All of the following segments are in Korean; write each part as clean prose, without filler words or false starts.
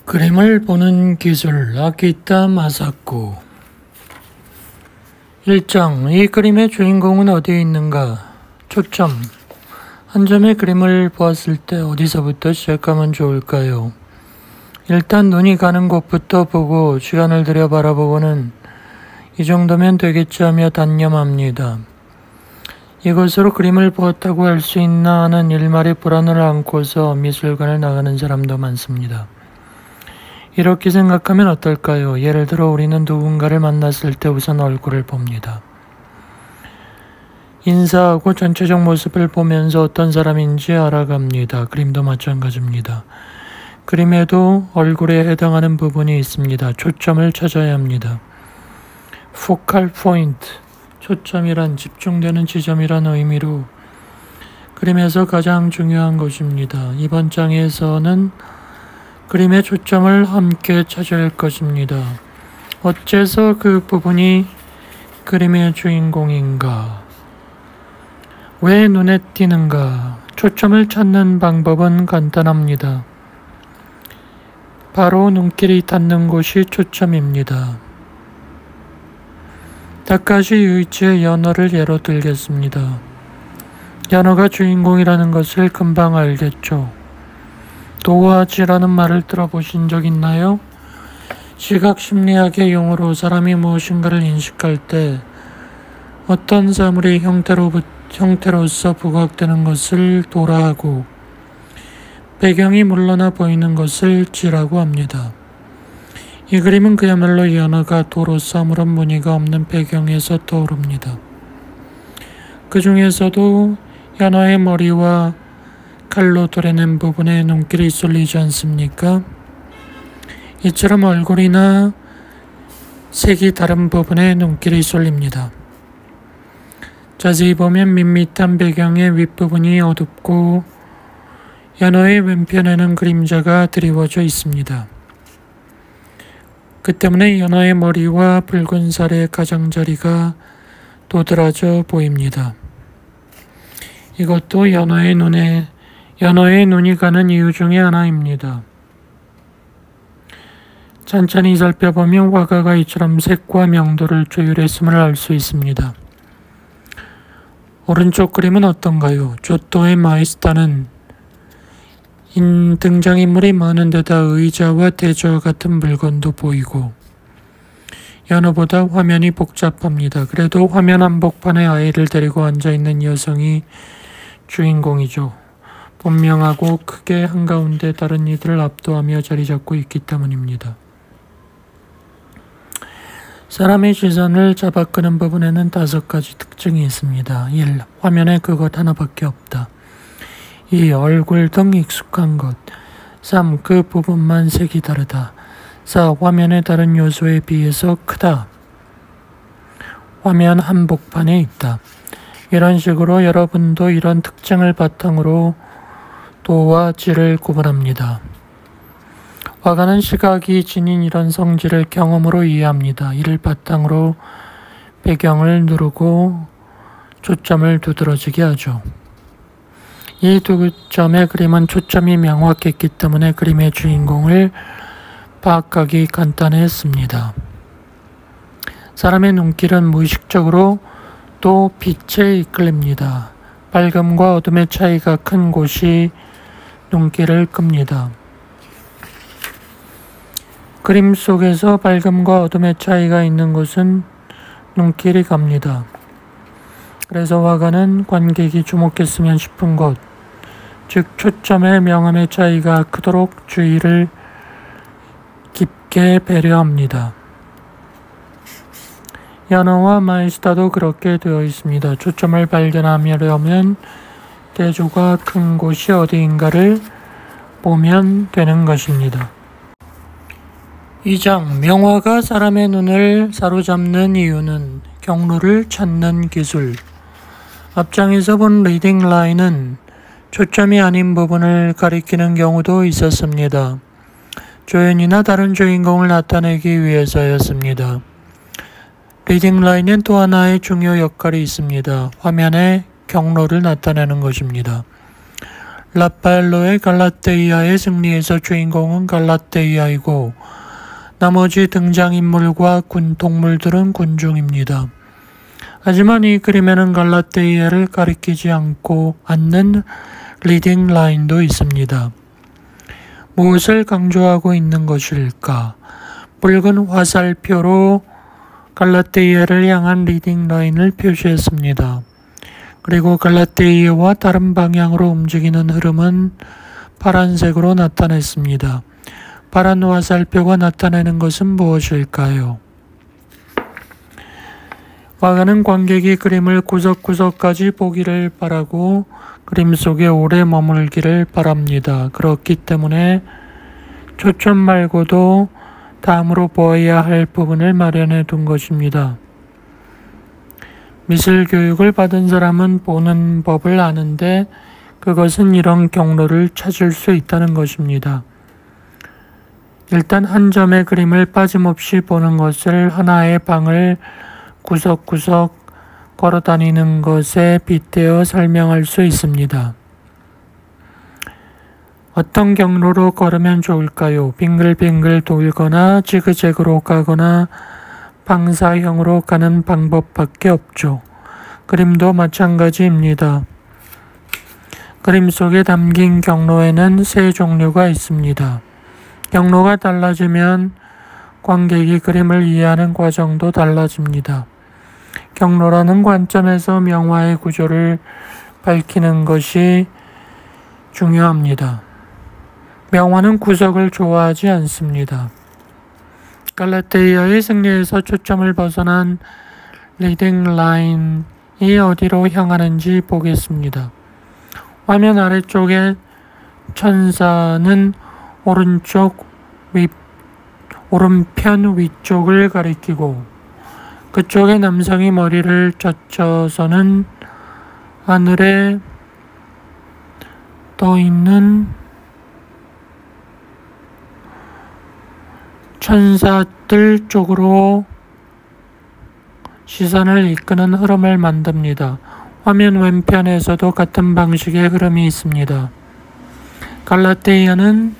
그림을 보는 기술 아키타 마사코 1장 이 그림의 주인공은 어디에 있는가? 초점 한 점의 그림을 보았을 때 어디서부터 시작하면 좋을까요? 일단 눈이 가는 곳부터 보고 시간을 들여 바라보고는 이 정도면 되겠지 하며 단념합니다. 이것으로 그림을 보았다고 할 수 있나 하는 일말의 불안을 안고서 미술관을 나가는 사람도 많습니다. 이렇게 생각하면 어떨까요? 예를 들어 우리는 누군가를 만났을 때 우선 얼굴을 봅니다. 인사하고 전체적 모습을 보면서 어떤 사람인지 알아갑니다. 그림도 마찬가지입니다. 그림에도 얼굴에 해당하는 부분이 있습니다. 초점을 찾아야 합니다. 포칼 포인트, 초점이란 집중되는 지점이란 의미로 그림에서 가장 중요한 것입니다. 이번 장에서는 그림의 초점을 함께 찾을 것입니다. 어째서 그 부분이 그림의 주인공인가? 왜 눈에 띄는가? 초점을 찾는 방법은 간단합니다. 바로 눈길이 닿는 곳이 초점입니다. 다카시 유이치의 연어를 예로 들겠습니다. 연어가 주인공이라는 것을 금방 알겠죠. 도화지라는 말을 들어보신 적 있나요? 시각심리학의 용어로 사람이 무엇인가를 인식할 때 어떤 사물의 형태로서 부각되는 것을 도라하고 배경이 물러나 보이는 것을 지라고 합니다. 이 그림은 그야말로 연어가 도로서 아무런 무늬가 없는 배경에서 떠오릅니다. 그 중에서도 연어의 머리와 칼로 도려낸 부분에 눈길이 쏠리지 않습니까? 이처럼 얼굴이나 색이 다른 부분에 눈길이 쏠립니다. 자세히 보면 밋밋한 배경의 윗부분이 어둡고 연어의 왼편에는 그림자가 드리워져 있습니다. 그 때문에 연어의 머리와 붉은 살의 가장자리가 도드라져 보입니다. 이것도 연어의 눈이 가는 이유 중에 하나입니다. 찬찬히 살펴보면 화가가 이처럼 색과 명도를 조율했음을 알 수 있습니다. 오른쪽 그림은 어떤가요? 조토의 마이스타는 등장인물이 많은 데다 의자와 대저와 같은 물건도 보이고 연어보다 화면이 복잡합니다. 그래도 화면 한복판에 아이를 데리고 앉아있는 여성이 주인공이죠. 분명하고 크게 한가운데 다른 이들을 압도하며 자리 잡고 있기 때문입니다. 사람의 시선을 잡아끄는 부분에는 5가지 특징이 있습니다. 1. 화면에 그것 하나밖에 없다. 2. 얼굴 등 익숙한 것. 3. 그 부분만 색이 다르다. 4. 화면의 다른 요소에 비해서 크다. 화면 한복판에 있다. 이런 식으로 여러분도 이런 특징을 바탕으로 도와 지를 구분합니다. 화가는 시각이 지닌 이런 성질을 경험으로 이해합니다. 이를 바탕으로 배경을 누르고 초점을 두드러지게 하죠. 이 두 점의 그림은 초점이 명확했기 때문에 그림의 주인공을 파악하기 간단했습니다. 사람의 눈길은 무의식적으로 또 빛에 이끌립니다. 밝음과 어둠의 차이가 큰 곳이 눈길을 끕니다. 그림 속에서 밝음과 어둠의 차이가 있는 곳은 눈길이 갑니다. 그래서 화가는 관객이 주목했으면 싶은 곳, 즉 초점의 명암의 차이가 크도록 주의를 깊게 배려합니다. 연어와 마이스타도 그렇게 되어 있습니다. 초점을 발견하려면 대조가 큰 곳이 어디인가를 보면 되는 것입니다. 2장 명화가 사람의 눈을 사로잡는 이유는 경로를 찾는 기술. 앞장에서 본 리딩 라인은 초점이 아닌 부분을 가리키는 경우도 있었습니다. 조연이나 다른 주인공을 나타내기 위해서였습니다. 리딩 라인엔 또 하나의 중요 역할이 있습니다. 화면의 경로를 나타내는 것입니다. 라파엘로의 갈라테이아의 승리에서 주인공은 갈라테이아이고 나머지 등장인물과 동물들은 군중입니다. 하지만 이 그림에는 갈라테이아를 가리키지 않는 리딩 라인도 있습니다. 무엇을 강조하고 있는 것일까? 붉은 화살표로 갈라테이아를 향한 리딩 라인을 표시했습니다. 그리고 갈라테이아와 다른 방향으로 움직이는 흐름은 파란색으로 나타냈습니다. 파란 화살표가 나타내는 것은 무엇일까요? 화가는 관객이 그림을 구석구석까지 보기를 바라고 그림 속에 오래 머물기를 바랍니다. 그렇기 때문에 초점 말고도 다음으로 보아야 할 부분을 마련해 둔 것입니다. 미술 교육을 받은 사람은 보는 법을 아는데 그것은 이런 경로를 찾을 수 있다는 것입니다. 일단 한 점의 그림을 빠짐없이 보는 것을 하나의 방을 구석구석 걸어다니는 것에 빗대어 설명할 수 있습니다. 어떤 경로로 걸으면 좋을까요? 빙글빙글 돌거나 지그재그로 가거나 방사형으로 가는 방법밖에 없죠. 그림도 마찬가지입니다. 그림 속에 담긴 경로에는 세 종류가 있습니다. 경로가 달라지면 관객이 그림을 이해하는 과정도 달라집니다. 경로라는 관점에서 명화의 구조를 밝히는 것이 중요합니다. 명화는 구석을 좋아하지 않습니다. 갈라테이아의 승리에서 초점을 벗어난 리딩 라인이 어디로 향하는지 보겠습니다. 화면 아래쪽에 천사는 오른편 위쪽을 가리키고 그쪽에 남성이 머리를 젖혀서는 하늘에 떠 있는 천사들 쪽으로 시선을 이끄는 흐름을 만듭니다. 화면 왼편에서도 같은 방식의 흐름이 있습니다. 갈라테이아는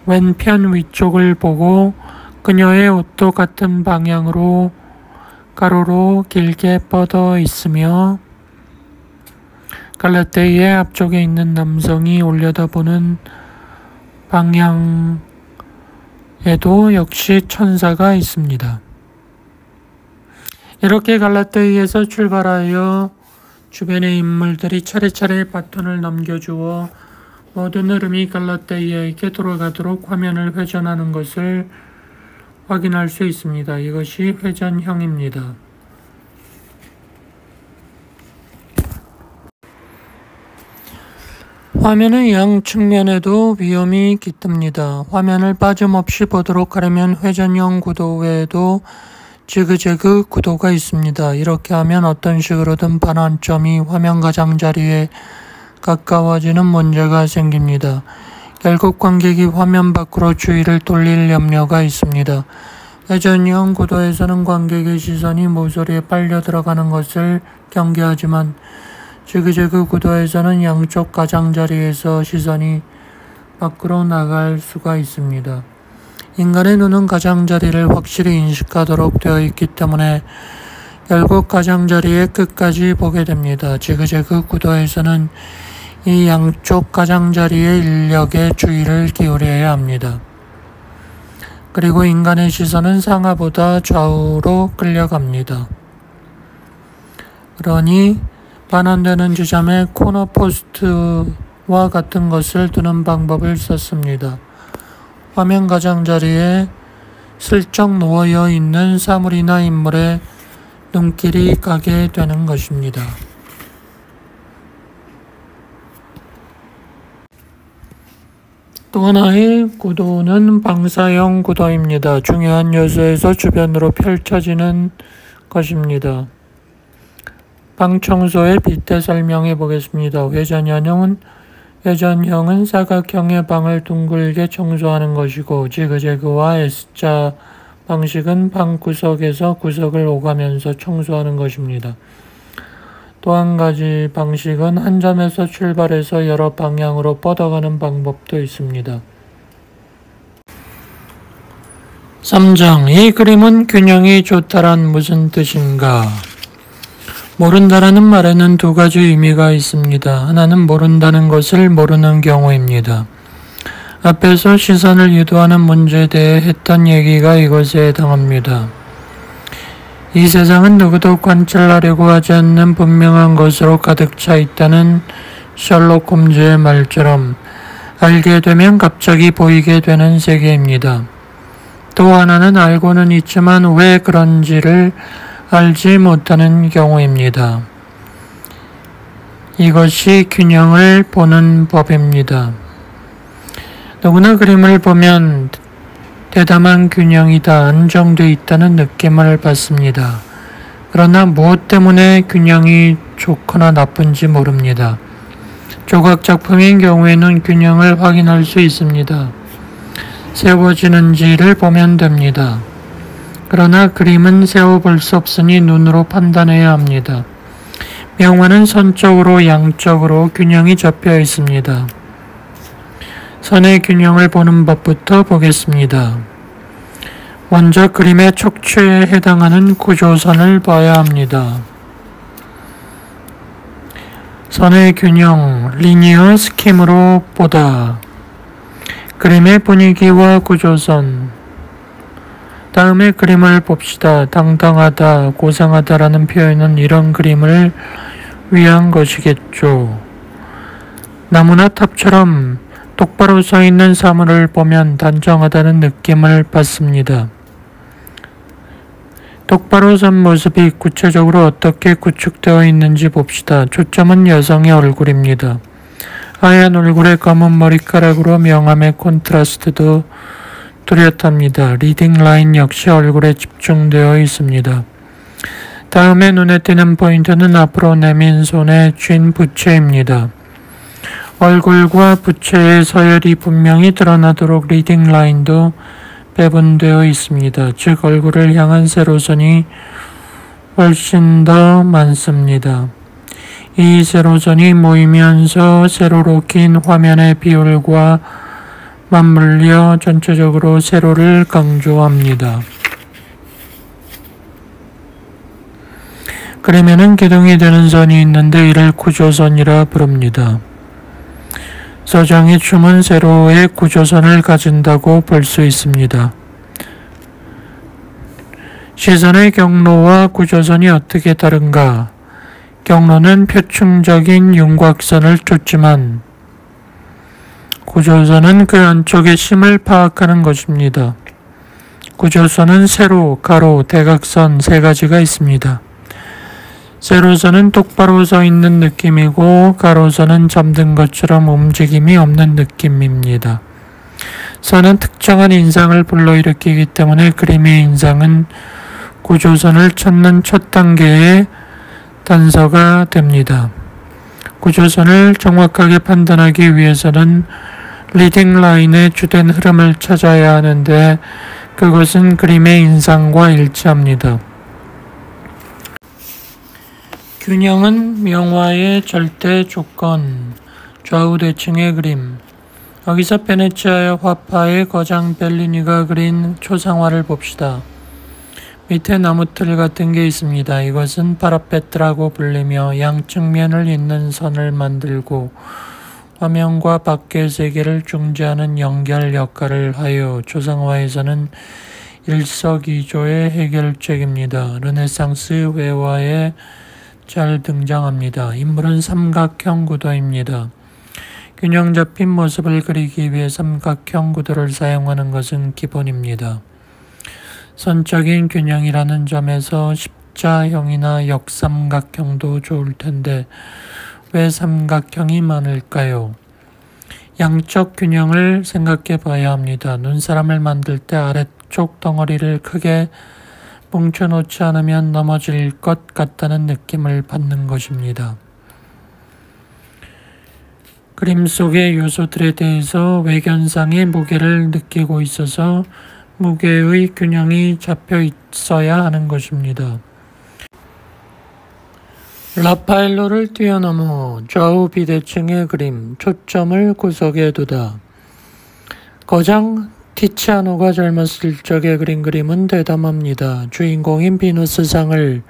왼편 위쪽을 보고 그녀의 옷도 같은 방향으로 가로로 길게 뻗어 있으며 갈라테이아의 앞쪽에 있는 남성이 올려다보는 방향에도 역시 천사가 있습니다. 이렇게 갈라테이아에서 출발하여 주변의 인물들이 차례차례 바톤을 넘겨주어 모든 흐름이 갈라테이아에게 돌아가도록 화면을 회전하는 것을 확인할 수 있습니다. 이것이 회전형입니다. 화면의 양 측면에도 위험이 깃듭니다. 화면을 빠짐없이 보도록 하려면 회전형 구도 외에도 지그재그 구도가 있습니다. 이렇게 하면 어떤 식으로든 반환점이 화면 가장자리에 가까워지는 문제가 생깁니다. 결국 관객이 화면 밖으로 주의를 돌릴 염려가 있습니다. 회전형 구도에서는 관객의 시선이 모서리에 빨려 들어가는 것을 경계하지만 지그재그 구도에서는 양쪽 가장자리에서 시선이 밖으로 나갈 수가 있습니다. 인간의 눈은 가장자리를 확실히 인식하도록 되어 있기 때문에 결국 가장자리의 끝까지 보게 됩니다. 지그재그 구도에서는 이 양쪽 가장자리의 인력에 주의를 기울여야 합니다. 그리고 인간의 시선은 상하보다 좌우로 끌려갑니다. 그러니 반환되는 지점에 코너 포스트와 같은 것을 두는 방법을 썼습니다. 화면 가장자리에 슬쩍 놓여 있는 사물이나 인물에 눈길이 가게 되는 것입니다. 또 하나의 구도는 방사형 구도입니다. 중요한 요소에서 주변으로 펼쳐지는 것입니다. 방 청소의 빗대 설명해 보겠습니다. 회전형은 사각형의 방을 둥글게 청소하는 것이고 지그재그와 S자 방식은 방 구석에서 구석을 오가면서 청소하는 것입니다. 또 한 가지 방식은 한 점에서 출발해서 여러 방향으로 뻗어가는 방법도 있습니다. 3장. 이 그림은 균형이 좋다란 무슨 뜻인가? 모른다라는 말에는 두 가지 의미가 있습니다. 하나는 모른다는 것을 모르는 경우입니다. 앞에서 시선을 유도하는 문제에 대해 했던 얘기가 이것에 해당합니다. 이 세상은 누구도 관찰하려고 하지 않는 분명한 것으로 가득 차 있다는 셜록 홈즈의 말처럼 알게 되면 갑자기 보이게 되는 세계입니다. 또 하나는 알고는 있지만 왜 그런지를 알지 못하는 경우입니다. 이것이 균형을 보는 법입니다. 누구나 그림을 보면 대담한 균형이다, 안정되어 있다는 느낌을 받습니다. 그러나 무엇 때문에 균형이 좋거나 나쁜지 모릅니다. 조각 작품인 경우에는 균형을 확인할 수 있습니다. 세워지는지를 보면 됩니다. 그러나 그림은 세워볼 수 없으니 눈으로 판단해야 합니다. 명화는 선적으로 양적으로 균형이 잡혀 있습니다. 선의 균형을 보는 법부터 보겠습니다. 먼저 그림의 척추에 해당하는 구조선을 봐야 합니다. 선의 균형, 리니어 스킴으로 보다. 그림의 분위기와 구조선. 다음에 그림을 봅시다. 당당하다, 고상하다라는 표현은 이런 그림을 위한 것이겠죠. 나무나 탑처럼 똑바로 서 있는 사물을 보면 단정하다는 느낌을 받습니다. 똑바로 선 모습이 구체적으로 어떻게 구축되어 있는지 봅시다. 초점은 여성의 얼굴입니다. 하얀 얼굴에 검은 머리카락으로 명암의 콘트라스트도 뚜렷합니다. 리딩 라인 역시 얼굴에 집중되어 있습니다. 다음에 눈에 띄는 포인트는 앞으로 내민 손의 쥔 부채입니다. 얼굴과 부채의 서열이 분명히 드러나도록 리딩 라인도 배분되어 있습니다. 즉 얼굴을 향한 세로선이 훨씬 더 많습니다. 이 세로선이 모이면서 세로로 긴 화면의 비율과 맞물려 전체적으로 세로를 강조합니다. 그림에는 기둥이 되는 선이 있는데 이를 구조선이라 부릅니다. 서정의 춤은 세로의 구조선을 가진다고 볼 수 있습니다. 시선의 경로와 구조선이 어떻게 다른가? 경로는 표층적인 윤곽선을 쫓지만 구조선은 그 안쪽의 심을 파악하는 것입니다. 구조선은 세로, 가로, 대각선 세 가지가 있습니다. 세로선은 똑바로 서 있는 느낌이고 가로선은 잠든 것처럼 움직임이 없는 느낌입니다. 선은 특정한 인상을 불러일으키기 때문에 그림의 인상은 구조선을 찾는 첫 단계의 단서가 됩니다. 구조선을 정확하게 판단하기 위해서는 리딩 라인의 주된 흐름을 찾아야 하는데 그것은 그림의 인상과 일치합니다. 균형은 명화의 절대 조건, 좌우대칭의 그림. 여기서 베네치아의 화파의 거장 벨리니가 그린 초상화를 봅시다. 밑에 나무틀 같은 게 있습니다. 이것은 파라페트라고 불리며 양측면을 잇는 선을 만들고 화면과 밖의 세계를 중재하는 연결 역할을 하여 초상화에서는 일석이조의 해결책입니다. 르네상스 회화에 잘 등장합니다. 인물은 삼각형 구도입니다. 균형 잡힌 모습을 그리기 위해 삼각형 구도를 사용하는 것은 기본입니다. 선적인 균형이라는 점에서 십자형이나 역삼각형도 좋을 텐데 왜 삼각형이 많을까요? 양적 균형을 생각해 봐야 합니다. 눈사람을 만들 때 아래쪽 덩어리를 크게 뭉쳐놓지 않으면 넘어질 것 같다는 느낌을 받는 것입니다. 그림 속의 요소들에 대해서 외견상의 무게를 느끼고 있어서 무게의 균형이 잡혀 있어야 하는 것입니다. 라파엘로를 뛰어넘어 좌우 비대칭의 그림, 초점을 구석에 두다. 거장 티치아노가 젊었을 적에 그린 그림은 대담합니다. 주인공인 비누스상을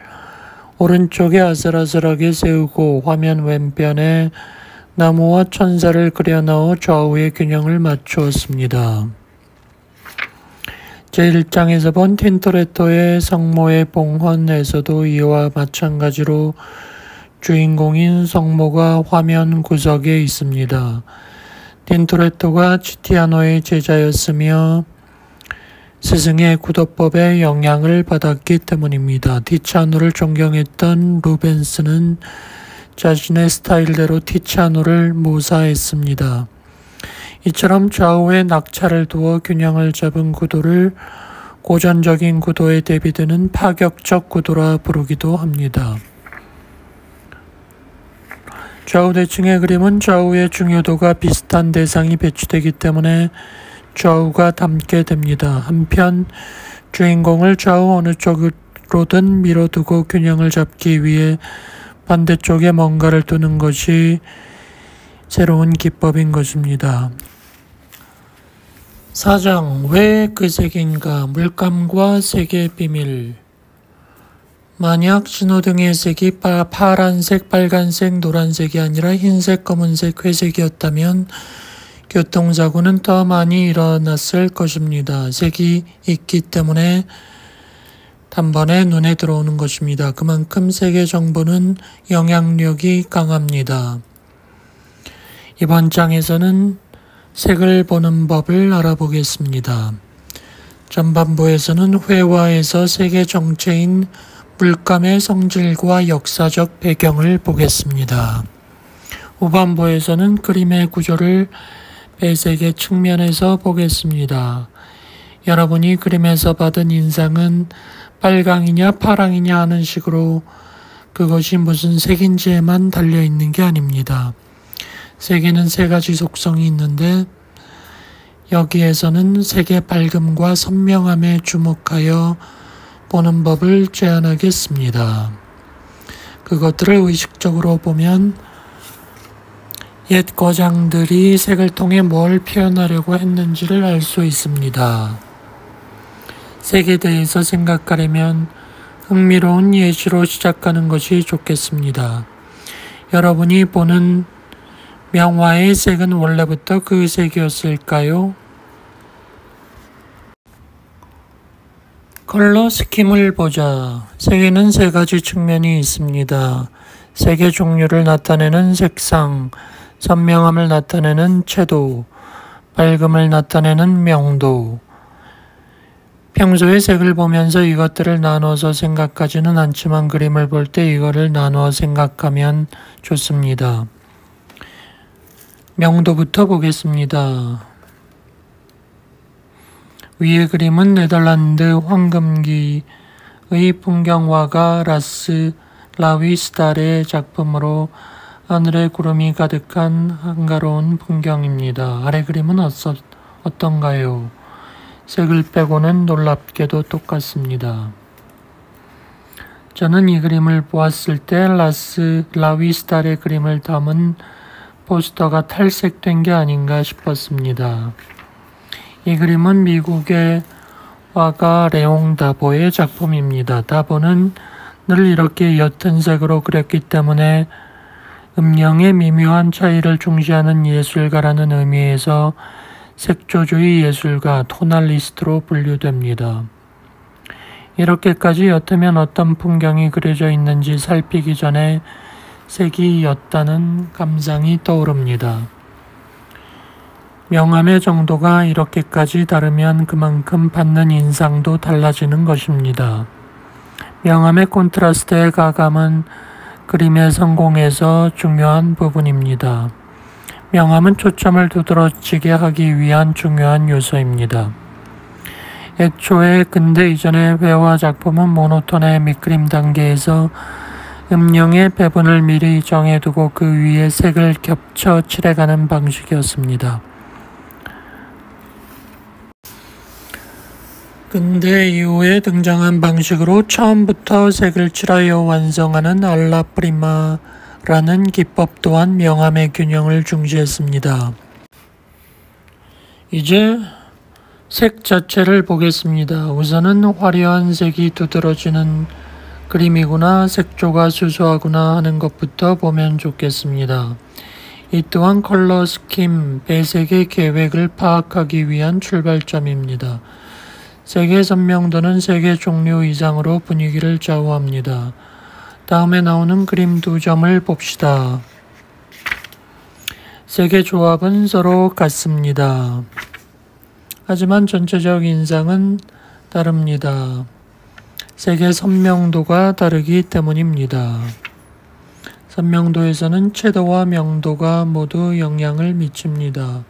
오른쪽에 아슬아슬하게 세우고 화면 왼편에 나무와 천사를 그려넣어 좌우의 균형을 맞추었습니다. 제1장에서 본 틴토레토의 성모의 봉헌에서도 이와 마찬가지로 주인공인 성모가 화면 구석에 있습니다. 틴토레토가 치티아노의 제자였으며 스승의 구도법에 영향을 받았기 때문입니다. 티치아노를 존경했던 루벤스는 자신의 스타일대로 티치아노를 모사했습니다. 이처럼 좌우에 낙차를 두어 균형을 잡은 구도를 고전적인 구도에 대비되는 파격적 구도라 부르기도 합니다. 좌우대칭의 그림은 좌우의 중요도가 비슷한 대상이 배치되기 때문에 좌우가 닮게 됩니다. 한편 주인공을 좌우 어느 쪽으로든 밀어두고 균형을 잡기 위해 반대쪽에 뭔가를 두는 것이 새로운 기법인 것입니다. 4장 왜 그 색인가? 물감과 색의 비밀. 만약 신호등의 색이 파란색, 빨간색, 노란색이 아니라 흰색, 검은색, 회색이었다면 교통사고는 더 많이 일어났을 것입니다. 색이 있기 때문에 단번에 눈에 들어오는 것입니다. 그만큼 색의 정보는 영향력이 강합니다. 이번 장에서는 색을 보는 법을 알아보겠습니다. 전반부에서는 회화에서 색의 정체인 물감의 성질과 역사적 배경을 보겠습니다. 후반부에서는 그림의 구조를 배색의 측면에서 보겠습니다. 여러분이 그림에서 받은 인상은 빨강이냐 파랑이냐 하는 식으로 그것이 무슨 색인지에만 달려있는 게 아닙니다. 색에는 세 가지 속성이 있는데 여기에서는 색의 밝음과 선명함에 주목하여 보는 법을 제안하겠습니다. 그것들을 의식적으로 보면 옛 거장들이 색을 통해 뭘 표현하려고 했는지를 알 수 있습니다. 색에 대해서 생각하려면 흥미로운 예시로 시작하는 것이 좋겠습니다. 여러분이 보는 명화의 색은 원래부터 그 색이었을까요? 컬러 스킴을 보자. 색에는 세 가지 측면이 있습니다. 색의 종류를 나타내는 색상, 선명함을 나타내는 채도, 밝음을 나타내는 명도. 평소에 색을 보면서 이것들을 나눠서 생각하지는 않지만 그림을 볼 때 이거를 나누어 생각하면 좋습니다. 명도부터 보겠습니다. 위의 그림은 네덜란드 황금기의 풍경화가 라스 라위스달의 작품으로 하늘에 구름이 가득한 한가로운 풍경입니다. 아래 그림은 어떤가요? 색을 빼고는 놀랍게도 똑같습니다. 저는 이 그림을 보았을 때 라스 라위스달의 그림을 담은 포스터가 탈색된 게 아닌가 싶었습니다. 이 그림은 미국의 화가 레옹 다보의 작품입니다. 다보는 늘 이렇게 옅은 색으로 그렸기 때문에 음영의 미묘한 차이를 중시하는 예술가라는 의미에서 색조주의 예술가 토날리스트로 분류됩니다. 이렇게까지 옅으면 어떤 풍경이 그려져 있는지 살피기 전에 색이 옅다는 감상이 떠오릅니다. 명암의 정도가 이렇게까지 다르면 그만큼 받는 인상도 달라지는 것입니다. 명암의 콘트라스트의 가감은 그림의 성공에서 중요한 부분입니다. 명암은 초점을 두드러지게 하기 위한 중요한 요소입니다. 애초에 근대 이전의 회화 작품은 모노톤의 밑그림 단계에서 음영의 배분을 미리 정해두고 그 위에 색을 겹쳐 칠해가는 방식이었습니다. 근대 이후에 등장한 방식으로 처음부터 색을 칠하여 완성하는 알라프리마라는 기법 또한 명암의 균형을 중시했습니다. 이제 색 자체를 보겠습니다. 우선은 화려한 색이 두드러지는 그림이구나, 색조가 수수하구나 하는 것부터 보면 좋겠습니다. 이 또한 컬러 스킴, 배색의 계획을 파악하기 위한 출발점입니다. 색의 선명도는 색의 종류 이상으로 분위기를 좌우합니다. 다음에 나오는 그림 두 점을 봅시다. 색의 조합은 서로 같습니다. 하지만 전체적 인상은 다릅니다. 색의 선명도가 다르기 때문입니다. 선명도에서는 채도와 명도가 모두 영향을 미칩니다.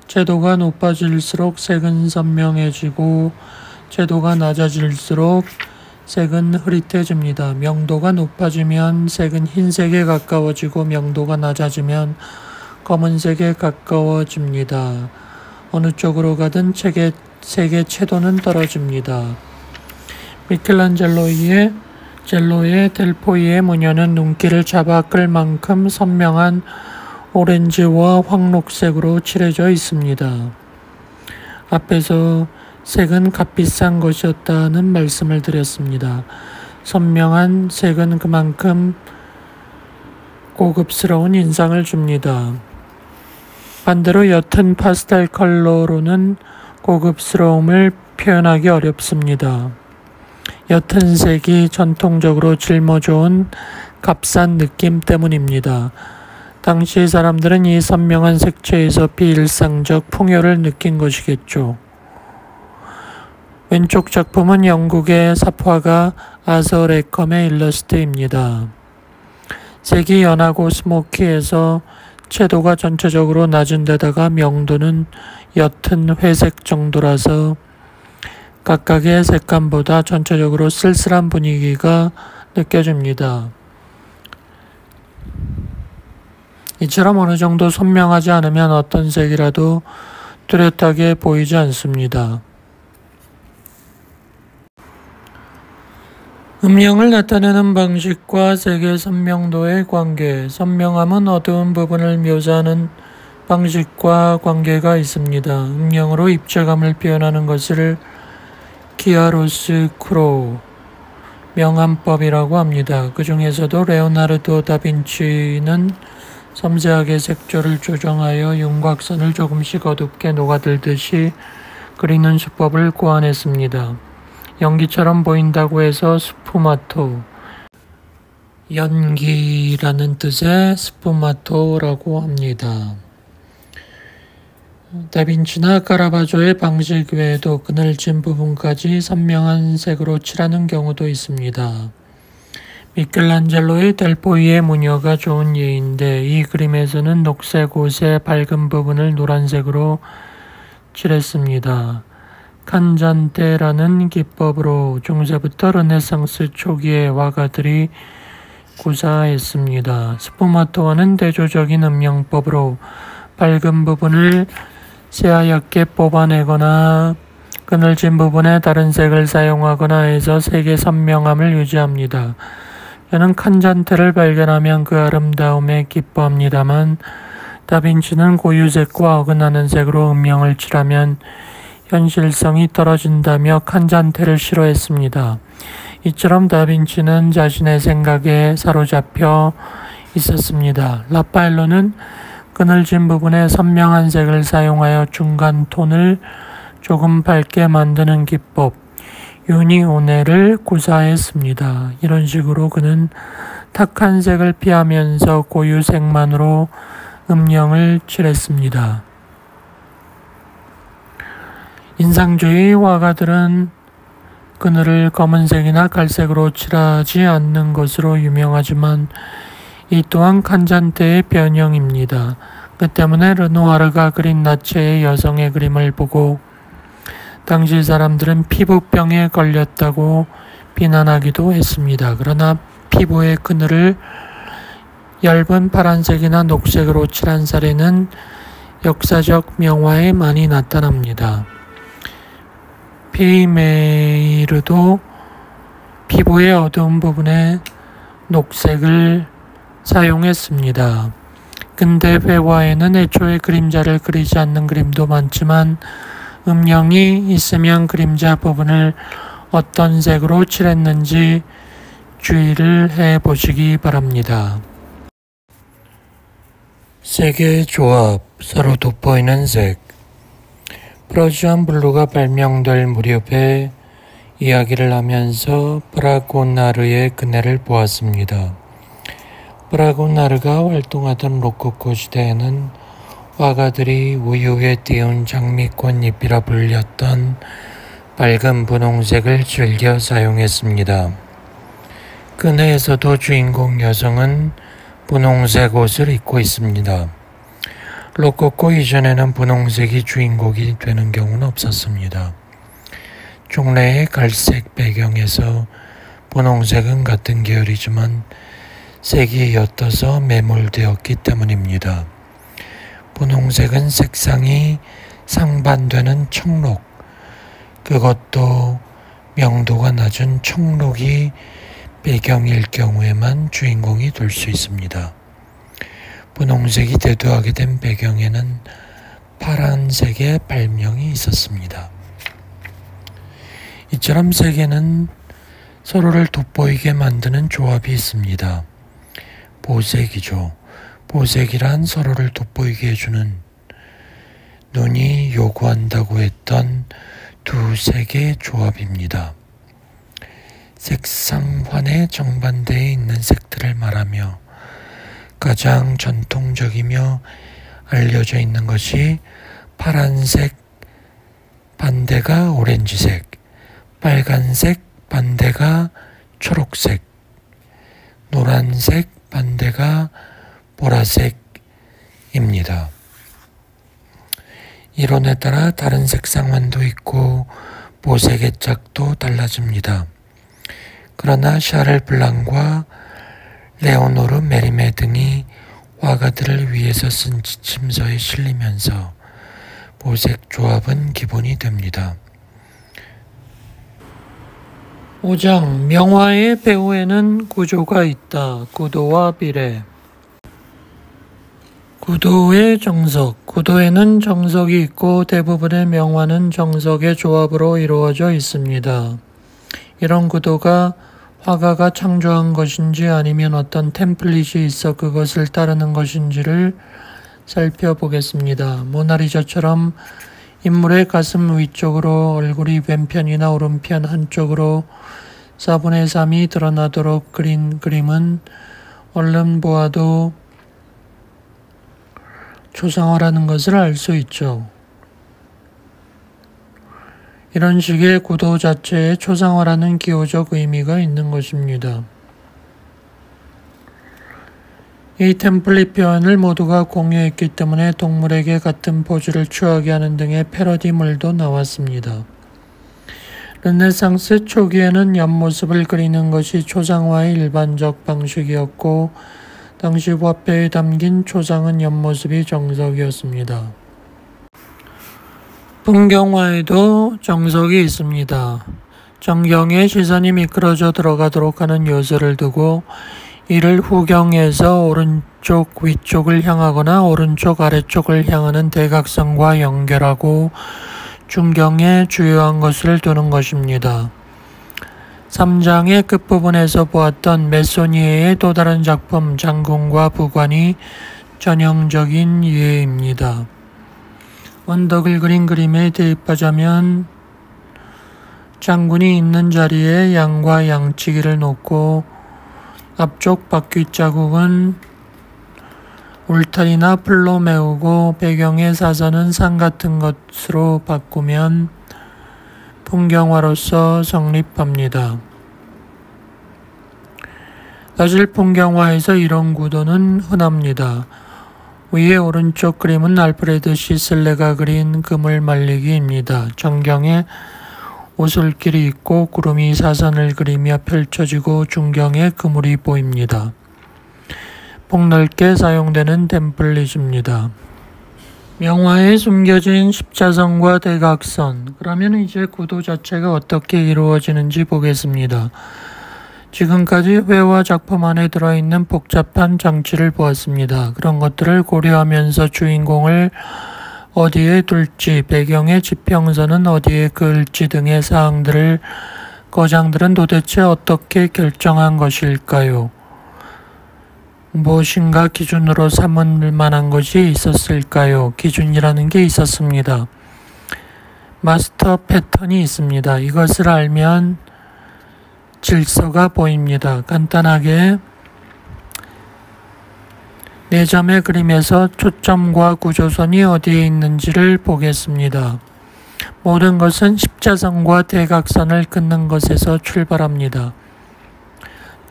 채도가 높아질수록 색은 선명해지고 채도가 낮아질수록 색은 흐릿해집니다. 명도가 높아지면 색은 흰색에 가까워지고 명도가 낮아지면 검은색에 가까워집니다. 어느 쪽으로 가든 색의 채도는 떨어집니다. 미켈란젤로의 델포이의 무녀는 눈길을 잡아 끌 만큼 선명한 오렌지와 황록색으로 칠해져 있습니다. 앞에서 색은 값비싼 것이었다는 말씀을 드렸습니다. 선명한 색은 그만큼 고급스러운 인상을 줍니다. 반대로 옅은 파스텔 컬러로는 고급스러움을 표현하기 어렵습니다. 옅은 색이 전통적으로 짊어져온 값싼 느낌 때문입니다. 당시 사람들은 이 선명한 색채에서 비일상적 풍요를 느낀 것이겠죠. 왼쪽 작품은 영국의 삽화가 아서 레컴의 일러스트입니다. 색이 연하고 스모키해서 채도가 전체적으로 낮은 데다가 명도는 옅은 회색 정도라서 각각의 색감보다 전체적으로 쓸쓸한 분위기가 느껴집니다. 이처럼 어느 정도 선명하지 않으면 어떤 색이라도 뚜렷하게 보이지 않습니다. 음영을 나타내는 방식과 색의 선명도의 관계. 선명함은 어두운 부분을 묘사하는 방식과 관계가 있습니다. 음영으로 입체감을 표현하는 것을 키아로스쿠로 명암법이라고 합니다. 그 중에서도 레오나르도 다빈치는 섬세하게 색조를 조정하여 윤곽선을 조금씩 어둡게 녹아들듯이 그리는 수법을 고안했습니다. 연기처럼 보인다고 해서 스푸마토, 연기라는 뜻의 스푸마토라고 합니다. 다빈치나 카라바조의 방식 외에도 그늘진 부분까지 선명한 색으로 칠하는 경우도 있습니다. 미켈란젤로의 델포이의 무녀가 좋은 예인데 이 그림에서는 녹색 옷의 밝은 부분을 노란색으로 칠했습니다. 칸잔테라는 기법으로 중세부터 르네상스 초기의 화가들이 구사했습니다. 스푸마토와는 대조적인 음영법으로 밝은 부분을 새하얗게 뽑아내거나 그늘진 부분에 다른 색을 사용하거나 해서 색의 선명함을 유지합니다. 저는 칸잔테를 발견하면 그 아름다움에 기뻐합니다만 다빈치는 고유색과 어긋나는 색으로 음영을 칠하면 현실성이 떨어진다며 칸잔테를 싫어했습니다. 이처럼 다빈치는 자신의 생각에 사로잡혀 있었습니다. 라파엘로는 그늘진 부분에 선명한 색을 사용하여 중간 톤을 조금 밝게 만드는 기법, 유니오네를 구사했습니다. 이런 식으로 그는 탁한 색을 피하면서 고유색만으로 음영을 칠했습니다. 인상주의 화가들은 그늘을 검은색이나 갈색으로 칠하지 않는 것으로 유명하지만 이 또한 칸잔테의 변형입니다. 그 때문에 르누아르가 그린 나체의 여성의 그림을 보고 당시 사람들은 피부병에 걸렸다고 비난하기도 했습니다. 그러나 피부의 그늘을 엷은 파란색이나 녹색으로 칠한 사례는 역사적 명화에 많이 나타납니다. 베이메이르도 피부의 어두운 부분에 녹색을 사용했습니다. 근대 회화에는 애초에 그림자를 그리지 않는 그림도 많지만 음영이 있으면 그림자 부분을 어떤 색으로 칠했는지 주의를 해보시기 바랍니다. 색의 조합, 서로 돋보이는 색. 프러시안 블루가 발명될 무렵에 이야기를 하면서 프라고나르의 그네를 보았습니다. 프라고나르가 활동하던 로코코 시대에는 화가들이 우유에 띄운 장미꽃 잎이라 불렸던 밝은 분홍색을 즐겨 사용했습니다. 그네에서도 주인공 여성은 분홍색 옷을 입고 있습니다. 로코코 이전에는 분홍색이 주인공이 되는 경우는 없었습니다. 종래의 갈색 배경에서 분홍색은 같은 계열이지만 색이 옅어서 매몰되었기 때문입니다. 분홍색은 색상이 상반되는 청록, 그것도 명도가 낮은 청록이 배경일 경우에만 주인공이 될 수 있습니다. 분홍색이 대두하게 된 배경에는 파란색의 발명이 있었습니다. 이처럼 색에는 서로를 돋보이게 만드는 조합이 있습니다. 보색이죠. 보색이란 서로를 돋보이게 해주는, 눈이 요구한다고 했던 두 색의 조합입니다. 색상환의 정반대에 있는 색들을 말하며 가장 전통적이며 알려져 있는 것이 파란색 반대가 오렌지색, 빨간색 반대가 초록색, 노란색 반대가 보라색입니다. 이론에 따라 다른 색상환도 있고 보색의 짝도 달라집니다. 그러나 샤를 블랑과 레오노르 메리메 등이 화가들을 위해서 쓴 지침서에 실리면서 보색 조합은 기본이 됩니다. 5장 명화의 배후에는 구조가 있다. 구도와 비례. 구도의 정석. 구도에는 정석이 있고 대부분의 명화는 정석의 조합으로 이루어져 있습니다. 이런 구도가 화가가 창조한 것인지 아니면 어떤 템플릿이 있어 그것을 따르는 것인지를 살펴보겠습니다. 모나리자처럼 인물의 가슴 위쪽으로 얼굴이 왼편이나 오른편 한쪽으로 4분의 3이 드러나도록 그린 그림은 얼른 보아도 초상화라는 것을 알 수 있죠. 이런 식의 구도 자체에 초상화라는 기호적 의미가 있는 것입니다. 이 템플릿 표현을 모두가 공유했기 때문에 동물에게 같은 포즈를 취하게 하는 등의 패러디물도 나왔습니다. 르네상스 초기에는 옆모습을 그리는 것이 초상화의 일반적 방식이었고 당시 화폐에 담긴 초상은 옆모습이 정석이었습니다. 풍경화에도 정석이 있습니다. 정경에 시선이 미끄러져 들어가도록 하는 요소를 두고 이를 후경에서 오른쪽 위쪽을 향하거나 오른쪽 아래쪽을 향하는 대각선과 연결하고 중경에 주요한 것을 두는 것입니다. 3장의 끝부분에서 보았던 메소니에의 또 다른 작품 장군과 부관이 전형적인 예입니다. 원덕을 그린 그림에 대입하자면 장군이 있는 자리에 양과 양치기를 놓고 앞쪽 바퀴 자국은 울타리나 풀로 메우고 배경의 사선은 산 같은 것으로 바꾸면 풍경화로서 성립합니다. 사실 풍경화에서 이런 구도는 흔합니다. 위에 오른쪽 그림은 알프레드 시슬레가 그린 그물 말리기입니다. 전경에 오솔길이 있고 구름이 사선을 그리며 펼쳐지고 중경에 그물이 보입니다. 폭넓게 사용되는 템플릿입니다. 명화에 숨겨진 십자선과 대각선. 그러면 이제 구도 자체가 어떻게 이루어지는지 보겠습니다. 지금까지 회화 작품 안에 들어있는 복잡한 장치를 보았습니다. 그런 것들을 고려하면서 주인공을 어디에 둘지, 배경의 지평선은 어디에 그을지 등의 사항들을 거장들은 도대체 어떻게 결정한 것일까요? 무엇인가 기준으로 삼을 만한 것이 있었을까요? 기준이라는 게 있었습니다. 마스터 패턴이 있습니다. 이것을 알면 질서가 보입니다. 간단하게 4점의 그림에서 초점과 구조선이 어디에 있는지를 보겠습니다. 모든 것은 십자선과 대각선을 긋는 것에서 출발합니다.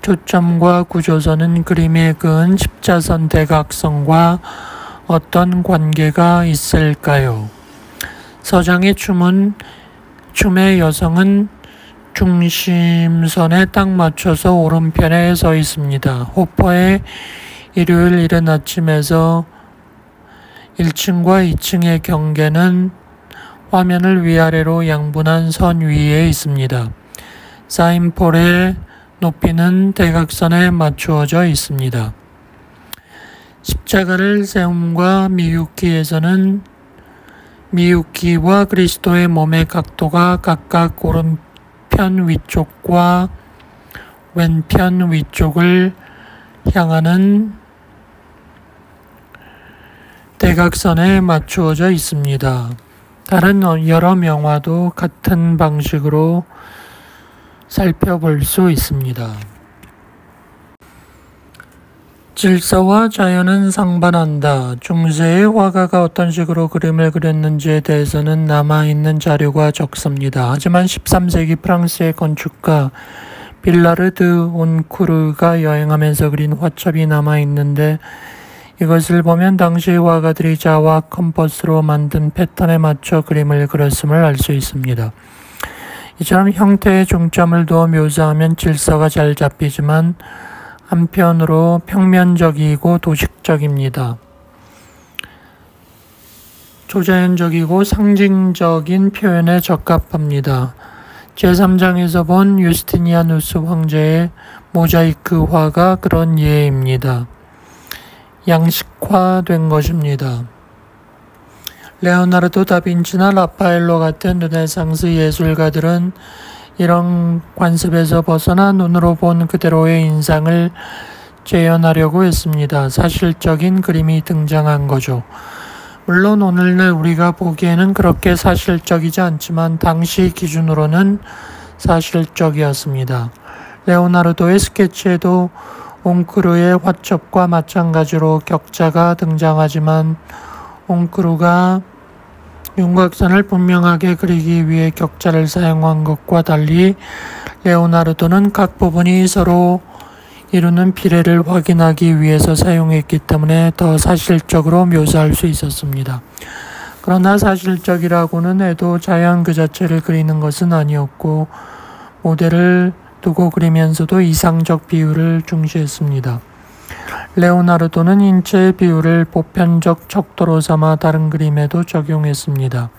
초점과 구조선은 그림에 그은 십자선 대각선과 어떤 관계가 있을까요? 서장의 춤의 여성은 중심선에 딱 맞춰서 오른편에 서 있습니다. 호퍼의 일요일 이른 아침에서 1층과 2층의 경계는 화면을 위아래로 양분한 선 위에 있습니다. 사인폴의 높이는 대각선에 맞추어져 있습니다. 십자가를 세움과 미유키에서는 미유키와 그리스도의 몸의 각도가 각각 오른편 위쪽과 왼편 위쪽을 향하는 대각선에 맞추어져 있습니다. 다른 여러 명화도 같은 방식으로 살펴볼 수 있습니다. 질서와 자연은 상반한다. 중세의 화가가 어떤 식으로 그림을 그렸는지에 대해서는 남아있는 자료가 적습니다. 하지만 13세기 프랑스의 건축가 빌라르드 온쿠르가 여행하면서 그린 화첩이 남아있는데 이것을 보면 당시 화가들이 자와 컴퍼스로 만든 패턴에 맞춰 그림을 그렸음을 알 수 있습니다. 이처럼 형태에 중점을 두어 묘사하면 질서가 잘 잡히지만 한편으로 평면적이고 도식적입니다. 초자연적이고 상징적인 표현에 적합합니다. 제3장에서 본 유스티니아누스 황제의 모자이크 화가 그런 예입니다. 양식화된 것입니다. 레오나르도 다빈치나 라파엘로 같은 르네상스 예술가들은 이런 관습에서 벗어나 눈으로 본 그대로의 인상을 재현하려고 했습니다. 사실적인 그림이 등장한 거죠. 물론 오늘날 우리가 보기에는 그렇게 사실적이지 않지만 당시 기준으로는 사실적이었습니다. 레오나르도의 스케치에도 온크루의 화첩과 마찬가지로 격자가 등장하지만 온크루가 윤곽선을 분명하게 그리기 위해 격자를 사용한 것과 달리 레오나르도는 각 부분이 서로 이루는 비례를 확인하기 위해서 사용했기 때문에 더 사실적으로 묘사할 수 있었습니다. 그러나 사실적이라고는 해도 자연 그 자체를 그리는 것은 아니었고 모델을 두고 그리면서도 이상적 비율을 중시했습니다. 레오나르도는 인체의 비율을 보편적 척도로 삼아 다른 그림에도 적용했습니다.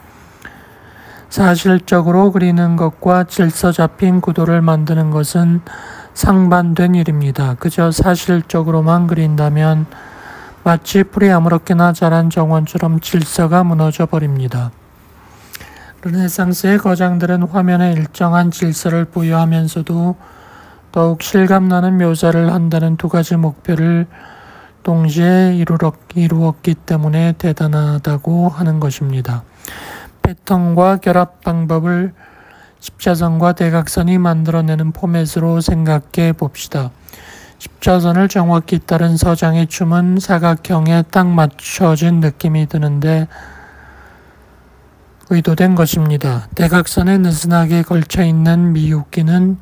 사실적으로 그리는 것과 질서 잡힌 구도를 만드는 것은 상반된 일입니다. 그저 사실적으로만 그린다면 마치 풀이 아무렇게나 자란 정원처럼 질서가 무너져 버립니다. 르네상스의 거장들은 화면에 일정한 질서를 부여하면서도 더욱 실감나는 묘사를 한다는 두 가지 목표를 동시에 이루었기 때문에 대단하다고 하는 것입니다. 패턴과 결합 방법을 십자선과 대각선이 만들어내는 포맷으로 생각해 봅시다. 십자선을 정확히 따른 서장의 춤은 사각형에 딱 맞춰진 느낌이 드는데 의도된 것입니다. 대각선에 느슨하게 걸쳐있는 미유키는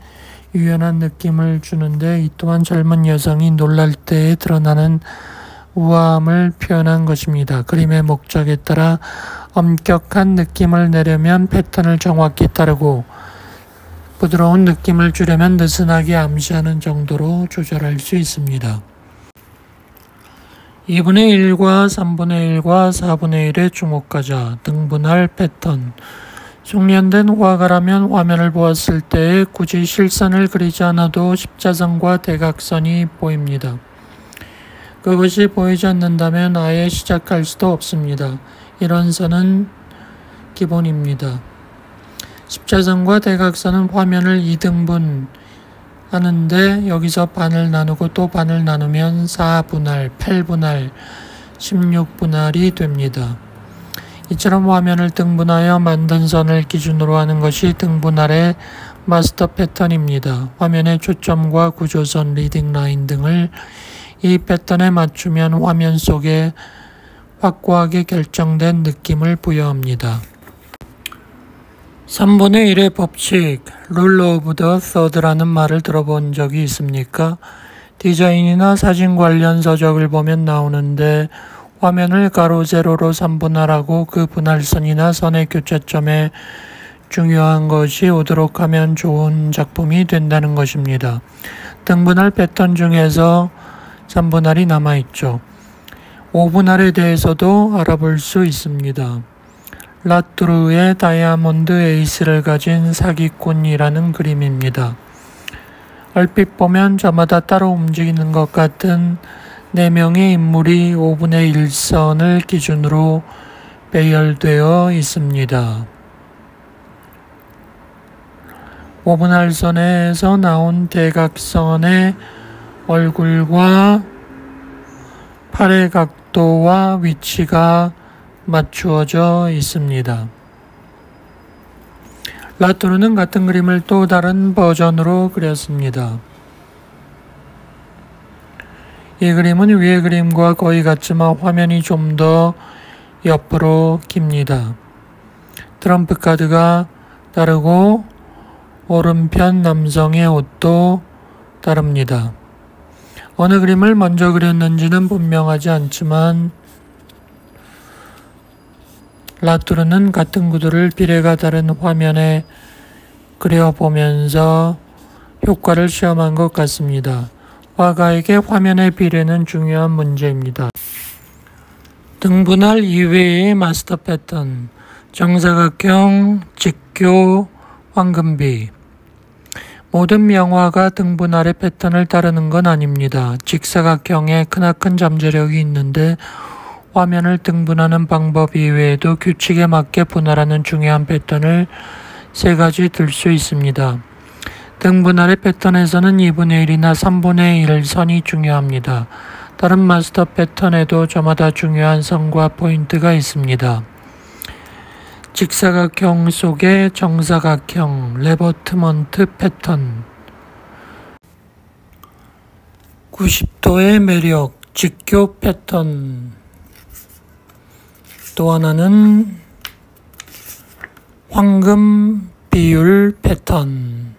유연한 느낌을 주는데 이 또한 젊은 여성이 놀랄 때에 드러나는 우아함을 표현한 것입니다. 그림의 목적에 따라 엄격한 느낌을 내려면 패턴을 정확히 따르고 부드러운 느낌을 주려면 느슨하게 암시하는 정도로 조절할 수 있습니다. 2분의 1과 3분의 1과 4분의 1에 주목하자. 등분할 패턴. 숙련된 화가라면 화면을 보았을 때 굳이 실선을 그리지 않아도 십자선과 대각선이 보입니다. 그것이 보이지 않는다면 아예 시작할 수도 없습니다. 이런 선은 기본입니다. 십자선과 대각선은 화면을 2등분 하는데 여기서 반을 나누고 또 반을 나누면 4분할, 8분할, 16분할이 됩니다. 이처럼 화면을 등분하여 만든 선을 기준으로 하는 것이 등분할의 마스터 패턴입니다. 화면의 초점과 구조선, 리딩 라인 등을 이 패턴에 맞추면 화면 속에 확고하게 결정된 느낌을 부여합니다. 3분의 1의 법칙, Rule of the Third라는 말을 들어본 적이 있습니까? 디자인이나 사진 관련 서적을 보면 나오는데 화면을 가로 세로로 3분할하고 그 분할선이나 선의 교차점에 중요한 것이 오도록 하면 좋은 작품이 된다는 것입니다. 등분할 패턴 중에서 3분할이 남아있죠. 5분할에 대해서도 알아볼 수 있습니다. 라투르의 다이아몬드 에이스를 가진 사기꾼이라는 그림입니다. 얼핏 보면 저마다 따로 움직이는 것 같은 4명의 인물이 5분의 1선을 기준으로 배열되어 있습니다. 5분할선에서 나온 대각선의 얼굴과 팔의 각도와 위치가 맞추어져 있습니다. 라투르는 같은 그림을 또 다른 버전으로 그렸습니다. 이 그림은 위의 그림과 거의 같지만 화면이 좀 더 옆으로 깁니다. 트럼프 카드가 다르고 오른편 남성의 옷도 다릅니다. 어느 그림을 먼저 그렸는지는 분명하지 않지만 라투르는 같은 구도를 비례가 다른 화면에 그려보면서 효과를 시험한 것 같습니다. 화가에게 화면의 비례는 중요한 문제입니다. 등분할 이외의 마스터 패턴, 정사각형, 직교, 황금비. 모든 명화가 등분할의 패턴을 따르는 건 아닙니다. 직사각형에 크나큰 잠재력이 있는데 화면을 등분하는 방법 이외에도 규칙에 맞게 분할하는 중요한 패턴을 3가지 들 수 있습니다. 등분할의 패턴에서는 2분의 1이나 3분의 1 선이 중요합니다. 다른 마스터 패턴에도 저마다 중요한 선과 포인트가 있습니다. 직사각형 속의 정사각형, 레버트먼트 패턴. 90도의 매력, 직교 패턴. 또 하나는 황금 비율 패턴.